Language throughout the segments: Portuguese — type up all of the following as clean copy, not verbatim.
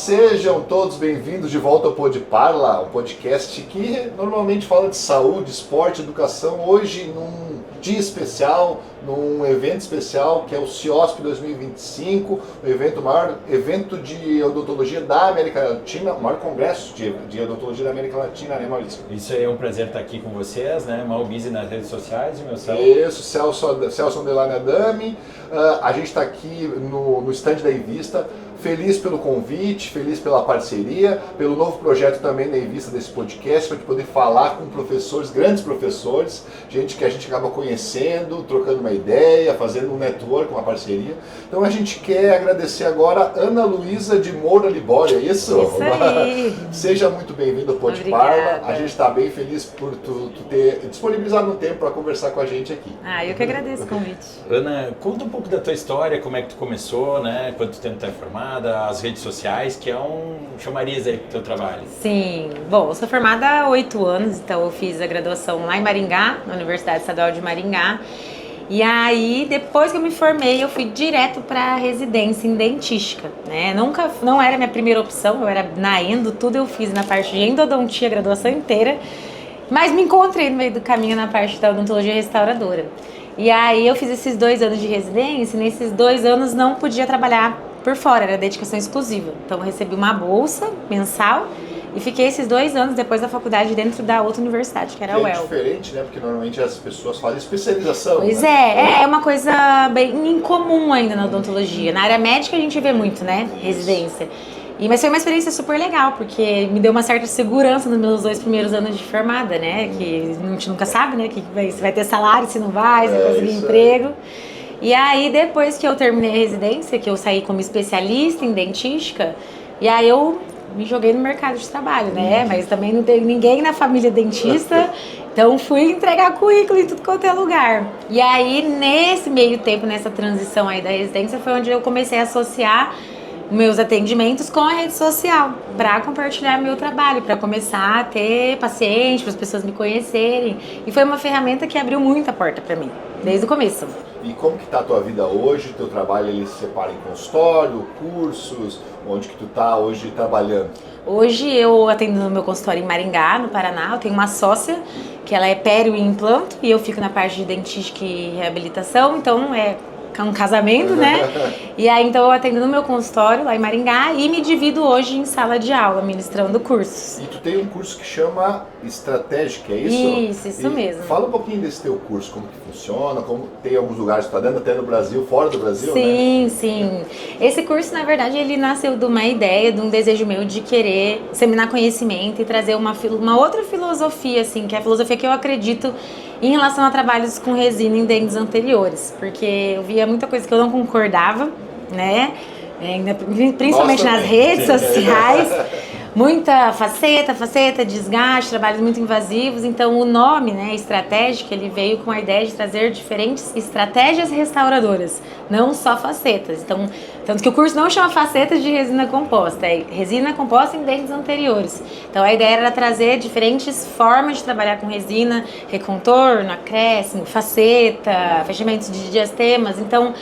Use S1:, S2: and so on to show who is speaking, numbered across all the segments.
S1: Sejam todos bem-vindos de volta ao Pod Parla, um podcast que normalmente fala de saúde, esporte, educação. Hoje, num dia especial, num evento especial que é o CIOSP 2025, o maior evento de odontologia da América Latina, o maior congresso de odontologia da América Latina, né, Maurício?
S2: Isso aí, é um prazer estar aqui com vocês, né? Malbise nas redes sociais e meu Celso.
S1: Isso, Celso Underline Adami. A gente está aqui no stand da Invista. Feliz pelo convite, feliz pela parceria, pelo novo projeto também da Invista desse podcast, para poder falar com professores, grandes professores, gente que a gente acaba conhecendo, trocando uma ideia, fazendo um network, uma parceria. Então a gente quer agradecer agora Ana Luísa de Moura Libório, é isso?
S3: Isso aí!
S1: Seja muito bem-vindo ao Pod Parla. A gente está bem feliz por tu ter disponibilizado um tempo para conversar com a gente aqui.
S3: Eu que agradeço o convite.
S2: Ana, conta um pouco da tua história, como é que tu começou, né? Quanto tempo tu é formada, as redes sociais, que é um chamariz aí pro teu trabalho.
S3: Sim, bom, eu sou formada há 8 anos, então eu fiz a graduação lá em Maringá, na Universidade Estadual de Maringá. E aí, depois que eu me formei, eu fui direto para residência em dentística, né? Não era a minha primeira opção, eu era na endo, tudo eu fiz na parte de endodontia, a graduação inteira, mas me encontrei no meio do caminho na parte da odontologia restauradora. E aí eu fiz esses 2 anos de residência, e nesses 2 anos não podia trabalhar por fora, era dedicação exclusiva. Então eu recebi uma bolsa mensal e fiquei esses 2 anos depois da faculdade dentro da outra universidade, que era a UEL.
S1: É diferente, né? Porque normalmente as pessoas fazem especialização.
S3: Pois
S1: né?
S3: É uma coisa bem incomum ainda na odontologia. Na área médica a gente vê muito, né? Residência. Mas foi uma experiência super legal, porque me deu uma certa segurança nos meus 2 primeiros anos de formada, né? Que a gente nunca sabe, né? Se vai ter salário, se não vai, se vai conseguir emprego. E aí, depois que eu terminei a residência, que eu saí como especialista em dentística, e aí eu me joguei no mercado de trabalho, né? Mas também não tem ninguém na família dentista, então fui entregar currículo em tudo quanto é lugar. E aí, nesse meio tempo, nessa transição aí da residência, foi onde eu comecei a associar meus atendimentos com a rede social, para compartilhar meu trabalho, para começar a ter paciente, para as pessoas me conhecerem. E foi uma ferramenta que abriu muita porta para mim, desde o começo.
S1: E como que tá a tua vida hoje? Teu trabalho ele se separa em consultório, cursos? Onde que tu tá hoje trabalhando?
S3: Hoje eu atendo no meu consultório em Maringá, no Paraná. Eu tenho uma sócia que ela é pério e implanto e eu fico na parte de dentística e reabilitação, então é um casamento, né? E aí, então, eu atendo no meu consultório lá em Maringá e me divido hoje em sala de aula, ministrando cursos.
S1: E tu tem um curso que chama Estratégica, é isso?
S3: Isso mesmo.
S1: Fala um pouquinho desse teu curso, como que funciona, como tem alguns lugares que tu tá dando, até no Brasil, fora do Brasil,
S3: sim,
S1: né?
S3: Sim. Esse curso, na verdade, ele nasceu de uma ideia, de um desejo meu de querer disseminar conhecimento e trazer uma outra filosofia, assim, que é a filosofia que eu acredito em relação a trabalhos com resina em dentes anteriores, porque eu via muita coisa que eu não concordava, né? Principalmente nas redes sociais, muita faceta, desgaste, trabalhos muito invasivos. Então o nome, né, estratégico, ele veio com a ideia de trazer diferentes estratégias restauradoras, não só facetas. Então, tanto que o curso não chama facetas de resina composta, é resina composta em dentes anteriores. Então a ideia era trazer diferentes formas de trabalhar com resina, recontorno, acréscimo, faceta, fechamentos de diastemas, então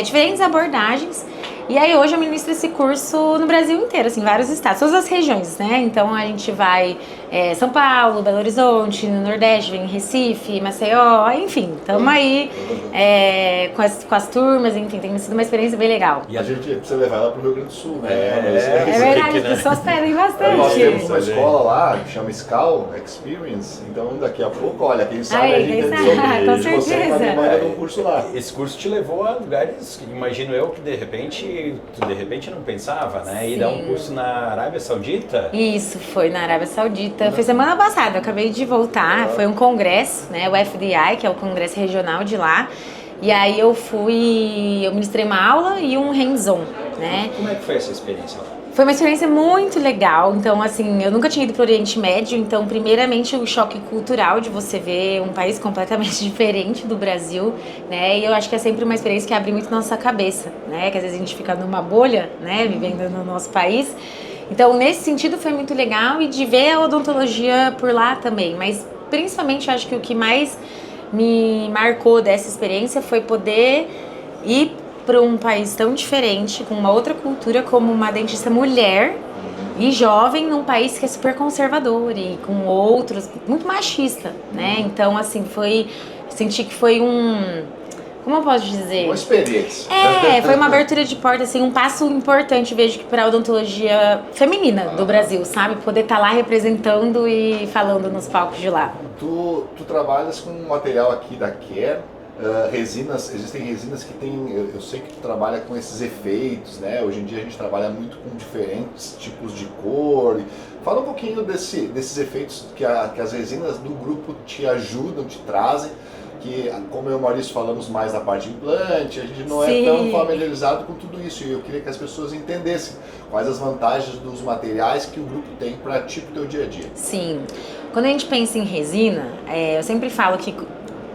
S3: diferentes abordagens. E aí hoje eu ministro esse curso no Brasil inteiro, assim, vários estados, todas as regiões, né? Então a gente vai São Paulo, Belo Horizonte, no Nordeste, vem Recife, Maceió, enfim, estamos aí com as turmas, enfim, tem sido uma experiência bem legal.
S1: E a gente precisa levar ela pro Rio Grande do Sul, né?
S3: É verdade, as pessoas pedem bastante.
S1: Nós temos uma escola lá que chama Scal Experience, então daqui a pouco, olha, quem sabe a gente consegue uma demanda de um curso lá.
S2: Esse curso te levou a lugares que imagino eu que de repente não pensava, né?
S3: Sim.
S2: E dar um curso na Arábia Saudita?
S3: Isso, foi na Arábia Saudita. Foi semana passada, eu acabei de voltar. Foi um congresso, né? O FDI, que é o congresso regional de lá. E aí eu ministrei uma aula e um hands-on, né?
S2: Como é que foi essa experiência lá?
S3: Foi uma experiência muito legal, então assim, eu nunca tinha ido para o Oriente Médio, então primeiramente o choque cultural de você ver um país completamente diferente do Brasil, né, e eu acho que é sempre uma experiência que abre muito nossa cabeça, né, que às vezes a gente fica numa bolha, né, vivendo no nosso país, então nesse sentido foi muito legal e de ver a odontologia por lá também, mas principalmente eu acho que o que mais me marcou dessa experiência foi poder ir para um país tão diferente, com uma outra cultura, como uma dentista mulher e jovem num país que é super conservador e com outros, muito machista, né? Então, assim, senti que foi como eu posso dizer?
S1: Uma experiência.
S3: Foi uma abertura de porta, assim, um passo importante, vejo que para a odontologia feminina do Brasil, sabe? Poder estar lá representando e falando nos palcos de lá.
S1: Tu trabalhas com um material aqui da Care, resinas, existem resinas que tem, eu sei que tu trabalha com esses efeitos, né? Hoje em dia a gente trabalha muito com diferentes tipos de cor. Fala um pouquinho desses efeitos que as resinas do grupo te ajudam, te trazem. Que, como eu e o Maurício falamos mais da parte de implante, a gente não é tão familiarizado com tudo isso. E eu queria que as pessoas entendessem quais as vantagens dos materiais que o grupo tem para ti, pro teu dia a dia.
S3: Sim. Quando a gente pensa em resina, eu sempre falo que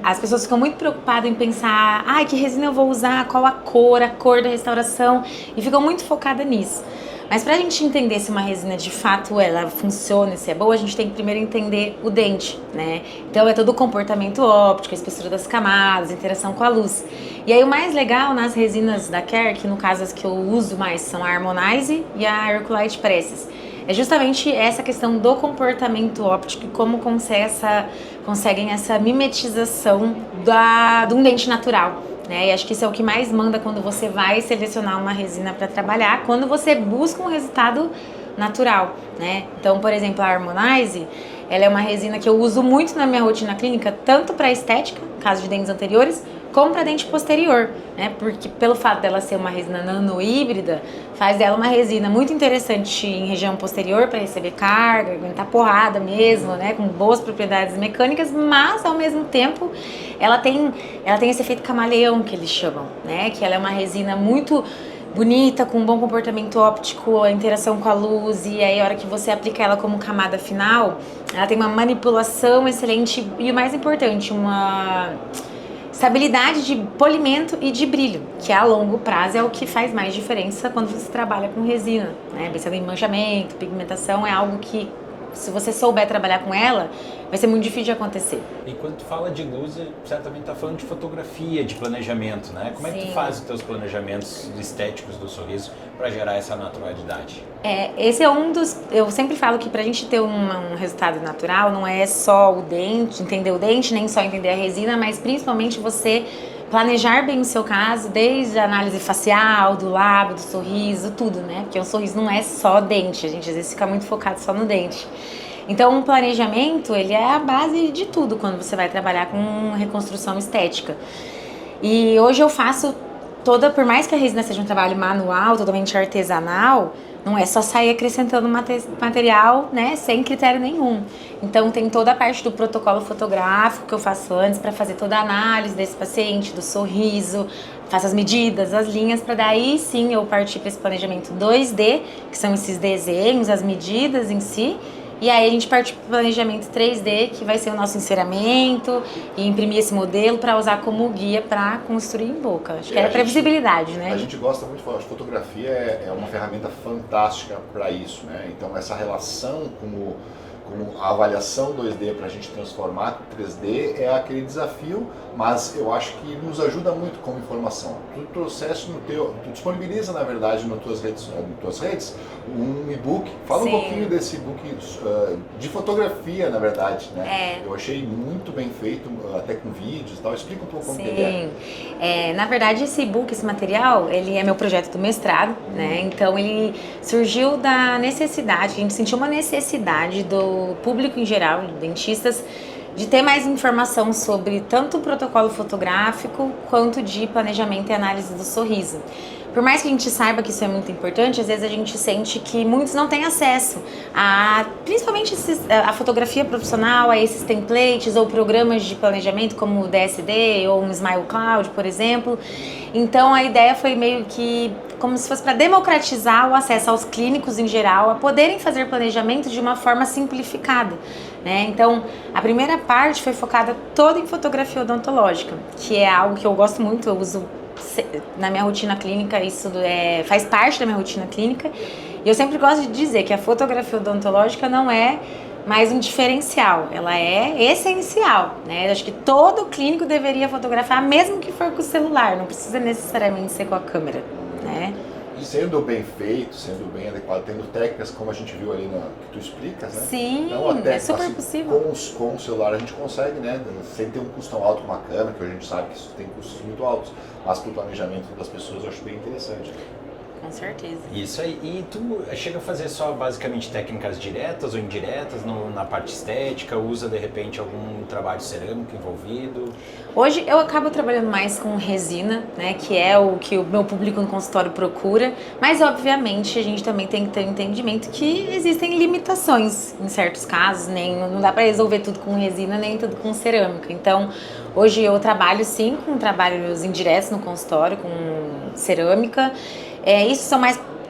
S3: as pessoas ficam muito preocupadas em pensar, que resina eu vou usar, qual a cor da restauração, e ficam muito focadas nisso. Mas pra gente entender se uma resina de fato ela funciona, se é boa, a gente tem que primeiro entender o dente, né? Então é todo o comportamento óptico, a espessura das camadas, a interação com a luz. E aí o mais legal nas resinas da Care, que no caso as que eu uso mais são a Harmonize e a Herculite Presses, é justamente essa questão do comportamento óptico e como conseguem essa mimetização de um dente natural. E acho que isso é o que mais manda quando você vai selecionar uma resina para trabalhar, quando você busca um resultado natural, né? Então, por exemplo, a Harmonize, ela é uma resina que eu uso muito na minha rotina clínica, tanto para estética, caso de dentes anteriores, como para dente posterior, né? Porque pelo fato dela ser uma resina nano-híbrida, faz dela uma resina muito interessante em região posterior para receber carga, aguentar porrada mesmo, né? Com boas propriedades mecânicas, mas ao mesmo tempo ela tem esse efeito camaleão que eles chamam, né? Que ela é uma resina muito bonita, com um bom comportamento óptico, a interação com a luz, e aí a hora que você aplica ela como camada final, ela tem uma manipulação excelente e o mais importante, uma estabilidade de polimento e de brilho, que a longo prazo é o que faz mais diferença quando você trabalha com resina, né? Pensando em manchamento, pigmentação, é algo que, se você souber trabalhar com ela, vai ser muito difícil de acontecer.
S2: E quando tu fala de luz, certamente tá falando de fotografia, de planejamento, né? Como é que tu faz os teus planejamentos estéticos do sorriso para gerar essa naturalidade?
S3: Esse é um dos... Eu sempre falo que pra gente ter um resultado natural, não é só o dente, entender o dente, nem só entender a resina, mas principalmente você planejar bem o seu caso, desde a análise facial, do lábio, do sorriso, tudo, né? Porque o sorriso não é só dente, a gente às vezes fica muito focado só no dente. Então, o planejamento, ele é a base de tudo quando você vai trabalhar com reconstrução estética. E hoje eu faço por mais que a resina seja um trabalho manual, totalmente artesanal, não é só sair acrescentando material, né, sem critério nenhum. Então tem toda a parte do protocolo fotográfico que eu faço antes para fazer toda a análise desse paciente, do sorriso, faço as medidas, as linhas, para daí sim eu partir para esse planejamento 2D, que são esses desenhos, as medidas em si. E aí a gente parte para o planejamento 3D, que vai ser o nosso enceramento, e imprimir esse modelo para usar como guia para construir em boca. Acho que é a previsibilidade, né?
S1: A gente gosta muito de falar, a fotografia é uma ferramenta fantástica para isso, né? Então essa relação com a avaliação 2D para a gente transformar 3D é aquele desafio, mas eu acho que nos ajuda muito como informação. Tu disponibiliza, na verdade, nas tuas redes um e-book. Fala um pouquinho desse e-book de fotografia, na verdade, né? Eu achei muito bem feito, até com vídeos e tal. Explica um pouco como que ele é.
S3: Na verdade, esse e-book, esse material, ele é meu projeto do mestrado, né? Então ele surgiu da necessidade, a gente sentiu uma necessidade do público em geral, de dentistas, de ter mais informação sobre tanto o protocolo fotográfico quanto de planejamento e análise do sorriso. Por mais que a gente saiba que isso é muito importante, às vezes a gente sente que muitos não têm acesso principalmente a fotografia profissional, a esses templates ou programas de planejamento como o DSD ou um Smile Cloud, por exemplo. Então a ideia foi meio que como se fosse para democratizar o acesso aos clínicos em geral a poderem fazer planejamento de uma forma simplificada, né? Então a primeira parte foi focada toda em fotografia odontológica, que é algo que eu gosto muito, eu uso na minha rotina clínica, isso faz parte da minha rotina clínica, e eu sempre gosto de dizer que a fotografia odontológica não é mas um diferencial. Ela é essencial, né? Acho que todo clínico deveria fotografar, mesmo que for com o celular. Não precisa necessariamente ser com a câmera, né?
S1: Sendo bem feito, sendo bem adequado, tendo técnicas como a gente viu ali que tu explicas, né?
S3: Sim,
S1: então, até,
S3: é super
S1: assim,
S3: possível.
S1: Com o celular a gente consegue, né? Sem ter um custo tão alto com uma câmera, que a gente sabe que isso tem custos muito altos. Mas para o planejamento das pessoas eu acho bem interessante.
S3: Com certeza.
S2: Isso aí. E tu chega a fazer só basicamente técnicas diretas ou indiretas na parte estética? Usa de repente algum trabalho cerâmico envolvido?
S3: Hoje eu acabo trabalhando mais com resina, né, que é o que o meu público no consultório procura, mas obviamente a gente também tem que ter um entendimento que existem limitações em certos casos, não dá para resolver tudo com resina nem tudo com cerâmica. Então, hoje eu trabalho sim com trabalhos indiretos no consultório, com cerâmica. Isso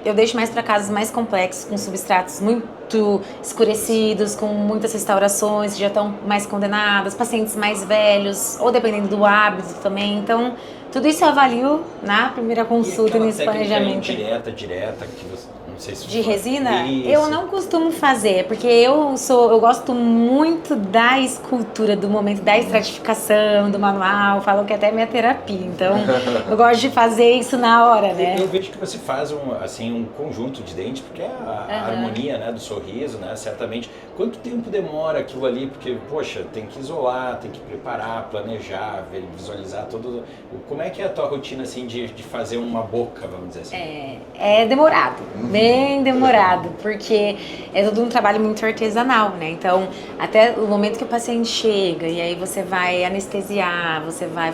S3: eu deixo mais para casos mais complexos, com substratos muito escurecidos, com muitas restaurações que já estão mais condenadas, pacientes mais velhos, ou dependendo do hábito também. Então, tudo isso eu avalio na primeira consulta, nesse planejamento.
S2: Direta, que você, não sei se
S3: de resina?
S2: Isso.
S3: Eu não costumo fazer, porque eu gosto muito da escultura, do momento da estratificação, do manual, falam que até é minha terapia, então eu gosto de fazer isso na hora, né?
S2: Eu vejo que você faz um conjunto de dentes, porque é a harmonia, né, do sorriso, né, certamente. Quanto tempo demora aquilo ali? Porque, poxa, tem que isolar, tem que preparar, planejar, visualizar todo... Como é que é a tua rotina, assim, de fazer uma boca, vamos dizer assim?
S3: É demorado, bem demorado, porque é todo um trabalho muito artesanal, né? Então, até o momento que o paciente chega e aí você vai anestesiar, você vai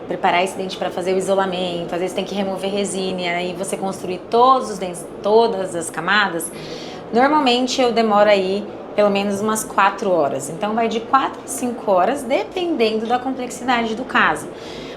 S3: preparar esse dente para fazer o isolamento, às vezes tem que remover resina e aí você construir todos os dentes, todas as camadas. Normalmente eu demoro aí pelo menos umas 4 horas. Então vai de 4 a 5 horas, dependendo da complexidade do caso.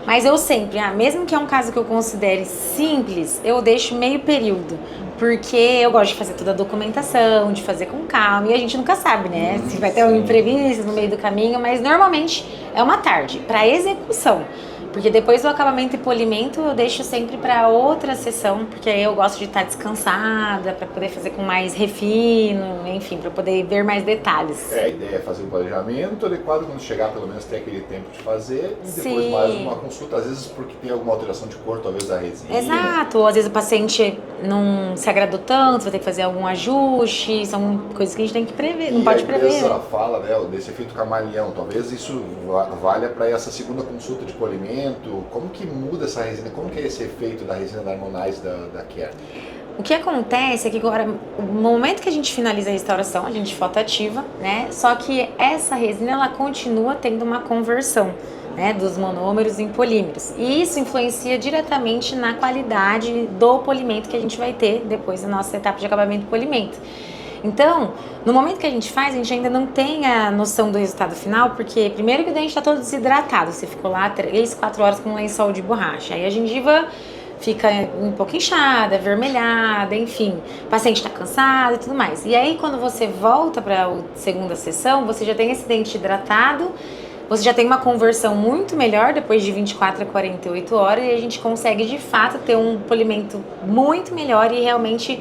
S3: Mas eu sempre, mesmo que é um caso que eu considere simples, eu deixo meio período. Porque eu gosto de fazer toda a documentação, de fazer com calma. E a gente nunca sabe, né? Se vai ter um imprevisto no meio do caminho. Mas normalmente é uma tarde para execução. Porque depois do acabamento e polimento eu deixo sempre para outra sessão, porque aí eu gosto de estar descansada, para poder fazer com mais refino, enfim, para poder ver mais detalhes.
S1: A ideia é fazer um planejamento adequado, quando chegar pelo menos ter aquele tempo de fazer, e depois
S3: Sim.
S1: mais uma consulta, às vezes porque tem alguma alteração de cor, talvez da resina.
S3: Exato, ou às vezes o paciente não se agradou tanto, vai ter que fazer algum ajuste, são coisas que a gente tem que prever, não pode prever.
S1: A empresa fala, né, desse efeito camaleão, talvez isso valha para essa segunda consulta de polimento. Como que muda essa resina? Como que é esse efeito da resina da Harmonize da Care?
S3: O que acontece é que agora, no momento que a gente finaliza a restauração, a gente fotoativa, né? Só que essa resina, ela continua tendo uma conversão, né, dos monômeros em polímeros. E isso influencia diretamente na qualidade do polimento que a gente vai ter depois da nossa etapa de acabamento e polimento. Então, no momento que a gente faz, a gente ainda não tem a noção do resultado final, porque primeiro que o dente está todo desidratado, você ficou lá 3, 4 horas com um lençol de borracha, aí a gengiva fica um pouco inchada, avermelhada, enfim, o paciente está cansado e tudo mais. E aí, quando você volta para a segunda sessão, você já tem esse dente hidratado, você já tem uma conversão muito melhor depois de 24 a 48 horas e a gente consegue, de fato, ter um polimento muito melhor e realmente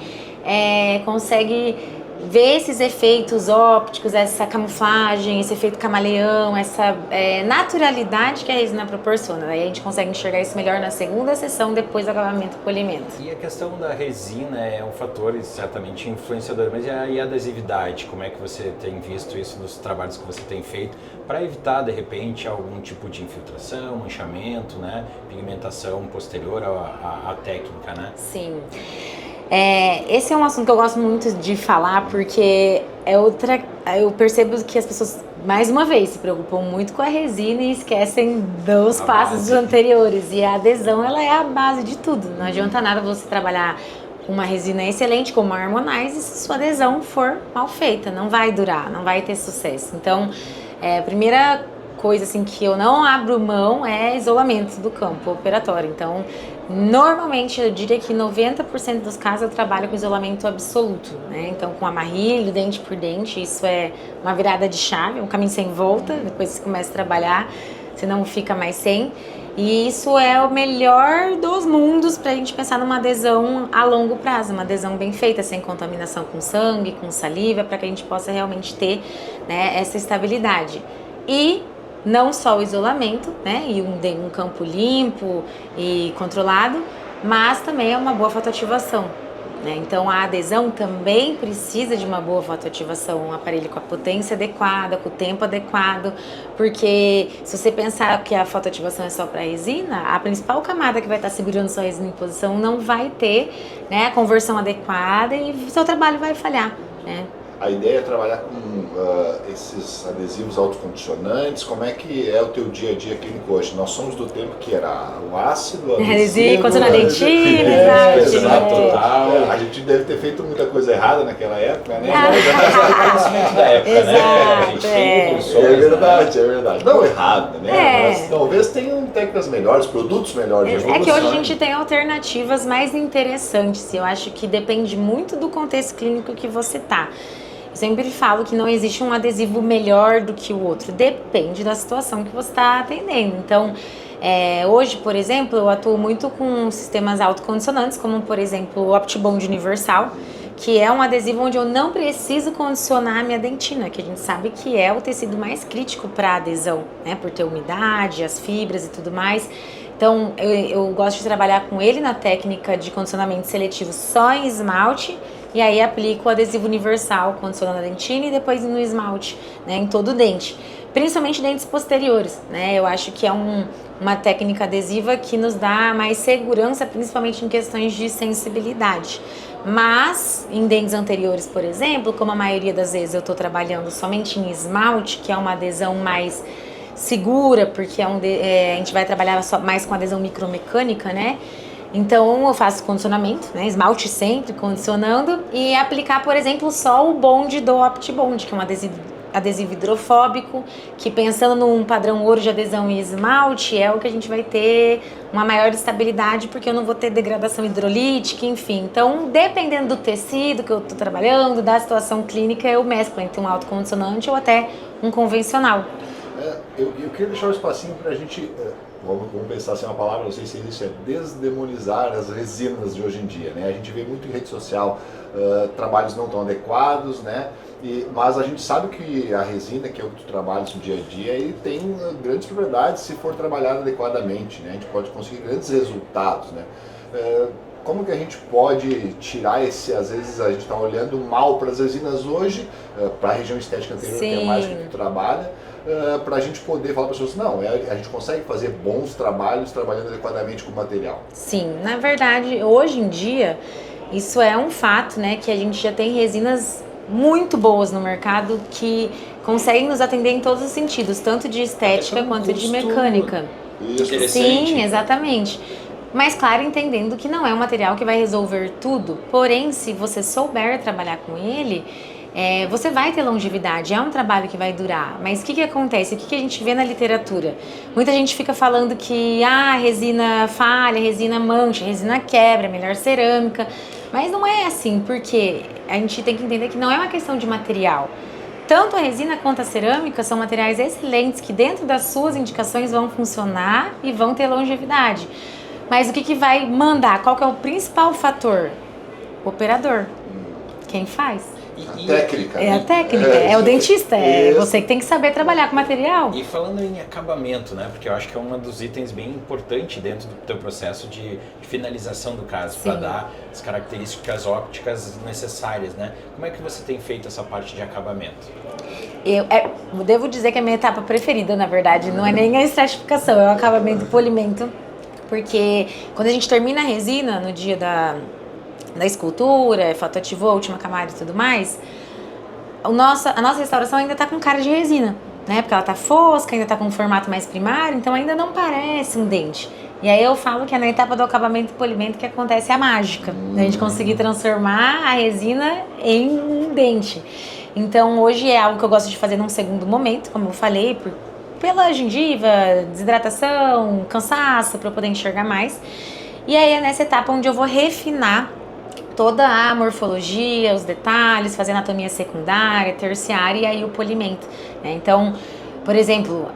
S3: consegue ver esses efeitos ópticos, essa camuflagem, esse efeito camaleão, essa naturalidade que a resina proporciona. Aí a gente consegue enxergar isso melhor na segunda sessão, depois do acabamento e polimento.
S2: E a questão da resina é um fator certamente influenciador, mas e a adesividade? Como é que você tem visto isso nos trabalhos que você tem feito para evitar, de repente, algum tipo de infiltração, manchamento, né, pigmentação posterior à técnica, né?
S3: Sim. Esse é um assunto que eu gosto muito de falar, porque eu percebo que as pessoas, mais uma vez, se preocupam muito com a resina e esquecem dos passos anteriores. E a adesão, ela é a base de tudo. Não adianta nada você trabalhar com uma resina excelente, como a Harmonize, se sua adesão for mal feita. Não vai durar, não vai ter sucesso. Então, a primeira coisa assim que eu não abro mão é isolamento do campo operatório. Então, normalmente eu diria que 90% dos casos eu trabalho com isolamento absoluto, né? Então, com amarrilho, dente por dente, isso é uma virada de chave, um caminho sem volta. Depois você começa a trabalhar, senão fica mais sem. E isso é o melhor dos mundos para a gente pensar numa adesão a longo prazo, uma adesão bem feita, sem contaminação com sangue, com saliva, para que a gente possa realmente ter, né, essa estabilidade. E não só o isolamento, né, e um campo limpo e controlado, mas também é uma boa fotoativação. Então a adesão também precisa de uma boa fotoativação, um aparelho com a potência adequada, com o tempo adequado, porque se você pensar que a fotoativação é só para resina, a principal camada que vai estar segurando sua resina em posição não vai ter, né, a conversão adequada e o seu trabalho vai falhar, né?
S1: A ideia é trabalhar com esses adesivos autocondicionantes. Como é que é o teu dia a dia clínico hoje? Nós somos do tempo que era o ácido, o adesivo,
S3: condicionar dentina,
S1: exato, total. A gente deve ter feito muita coisa errada naquela época, né?
S2: Conhecimento da época, né? A gente tem evoluções,
S1: é verdade, né? É verdade. Não errado, né?
S3: É.
S1: Mas talvez tenham técnicas melhores, produtos melhores.
S3: É que hoje a gente tem alternativas mais interessantes. Eu acho que depende muito do contexto clínico que você tá. Sempre falo que não existe um adesivo melhor do que o outro, depende da situação que você está atendendo. Então, hoje, por exemplo, eu atuo muito com sistemas autocondicionantes, como, por exemplo, o OptiBond Universal, que é um adesivo onde eu não preciso condicionar a minha dentina, que a gente sabe que é o tecido mais crítico para adesão, né, por ter umidade, as fibras e tudo mais. Então, eu gosto de trabalhar com ele na técnica de condicionamento seletivo só em esmalte, e aí aplico o adesivo universal, condicionando a dentina e depois no esmalte, né, em todo o dente. Principalmente dentes posteriores, né? Eu acho que é uma técnica adesiva que nos dá mais segurança, principalmente em questões de sensibilidade. Mas em dentes anteriores, por exemplo, como a maioria das vezes eu estou trabalhando somente em esmalte, que é uma adesão mais segura, porque a gente vai trabalhar mais com adesão micromecânica, né? Então eu faço condicionamento, né, esmalte sempre condicionando e aplicar, por exemplo, só o bonde do OptiBond, que é um adesivo hidrofóbico, que pensando num padrão ouro de adesão e esmalte é o que a gente vai ter uma maior estabilidade, porque eu não vou ter degradação hidrolítica, enfim. Então, dependendo do tecido que eu estou trabalhando, da situação clínica, eu mesclo entre um autocondicionante ou até um convencional.
S1: Eu queria deixar um espacinho para a gente, vamos pensar assim uma palavra, não sei se existe, é desdemonizar as resinas de hoje em dia, né? A gente vê muito em rede social trabalhos não tão adequados, né? Mas a gente sabe que a resina, que é o que tu trabalhas no dia a dia, ele tem grandes propriedades se for trabalhado adequadamente, né? A gente pode conseguir grandes resultados, né? Como que a gente pode tirar esse, às vezes a gente está olhando mal para as resinas hoje, para a região estética anterior,
S3: Sim.
S1: que é mais o que tu trabalha, para a gente poder falar para as pessoas, não, a gente consegue fazer bons trabalhos trabalhando adequadamente com o material.
S3: Sim, na verdade, hoje em dia, isso é um fato, né, que a gente já tem resinas muito boas no mercado que conseguem nos atender em todos os sentidos, tanto de estética quanto de mecânica.
S1: Isso.
S3: Sim, exatamente. Mas, claro, entendendo que não é um material que vai resolver tudo, porém, se você souber trabalhar com ele, você vai ter longevidade, é um trabalho que vai durar. Mas o que acontece? O que a gente vê na literatura? Muita gente fica falando que a resina falha, resina mancha, resina quebra, melhor cerâmica. Mas não é assim, porque a gente tem que entender que não é uma questão de material. Tanto a resina quanto a cerâmica são materiais excelentes que dentro das suas indicações vão funcionar e vão ter longevidade. Mas o que vai mandar? Qual que é o principal fator? O operador. Quem faz?
S1: A técnica.
S3: É a técnica, é o dentista, é você que tem que saber trabalhar com material.
S2: E falando em acabamento, né? Porque eu acho que é um dos itens bem importantes dentro do teu processo de finalização do caso, para dar as características ópticas necessárias, né? Como é que você tem feito essa parte de acabamento?
S3: Eu devo dizer que a minha etapa preferida, na verdade, não é nem a estratificação, é o acabamento e polimento. Porque quando a gente termina a resina no dia da escultura, fotoativou a última camada e tudo mais, a nossa restauração ainda tá com cara de resina, né? Porque ela tá fosca, ainda tá com um formato mais primário, então ainda não parece um dente. E aí eu falo que é na etapa do acabamento e polimento que acontece a mágica, da gente conseguir transformar a resina em um dente. Então hoje é algo que eu gosto de fazer num segundo momento, como eu falei, pela gengiva, desidratação, cansaço, para eu poder enxergar mais. E aí é nessa etapa onde eu vou refinar toda a morfologia, os detalhes, fazer anatomia secundária, terciária e aí o polimento, né? Então, Por exemplo,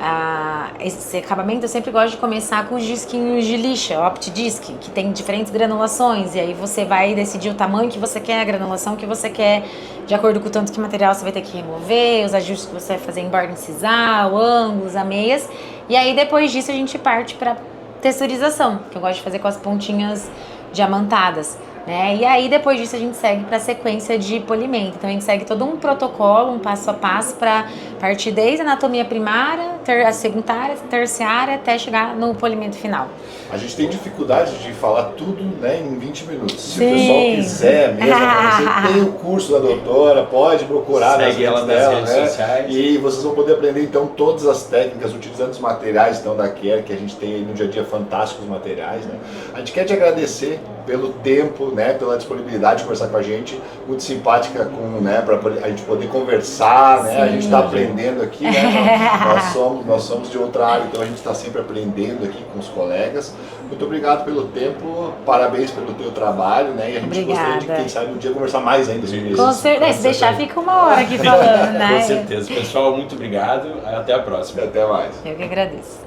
S3: esse acabamento eu sempre gosto de começar com os disquinhos de lixa, OptiDisc, que tem diferentes granulações, e aí você vai decidir o tamanho que você quer, a granulação que você quer, de acordo com o tanto que material você vai ter que remover, os ajustes que você vai fazer em borda incisal, ângulos, ameias, e aí depois disso a gente parte para texturização, que eu gosto de fazer com as pontinhas diamantadas. Né? E aí depois disso a gente segue para a sequência de polimento. Então a gente segue todo um protocolo, um passo a passo para partir desde a anatomia primária, a secundária, terciária, até chegar no polimento final.
S1: A gente tem dificuldade de falar tudo, né, em 20 minutos. Se
S3: Sim.
S1: o pessoal quiser mesmo, você tem o curso da doutora, pode procurar nas redes dela, né?
S2: Sociais.
S1: E vocês vão poder aprender então todas as técnicas, utilizando os materiais então, da Care, que a gente tem aí no dia a dia, fantásticos materiais, né? A gente quer te agradecer pelo tempo, né, pela disponibilidade de conversar com a gente, muito simpática, né, para a gente poder conversar, né? A gente está aprendendo aqui, né? Nós somos de outra área, então a gente está sempre aprendendo aqui com os colegas. Muito obrigado pelo tempo, parabéns pelo teu trabalho, né? E a gente gostaria de, quem sabe, um dia conversar mais ainda sobre isso.
S3: Com certeza, se deixar fica uma hora aqui falando, né?
S2: Com certeza. Pessoal, muito obrigado. Até a próxima.
S1: Até mais.
S3: Eu que agradeço.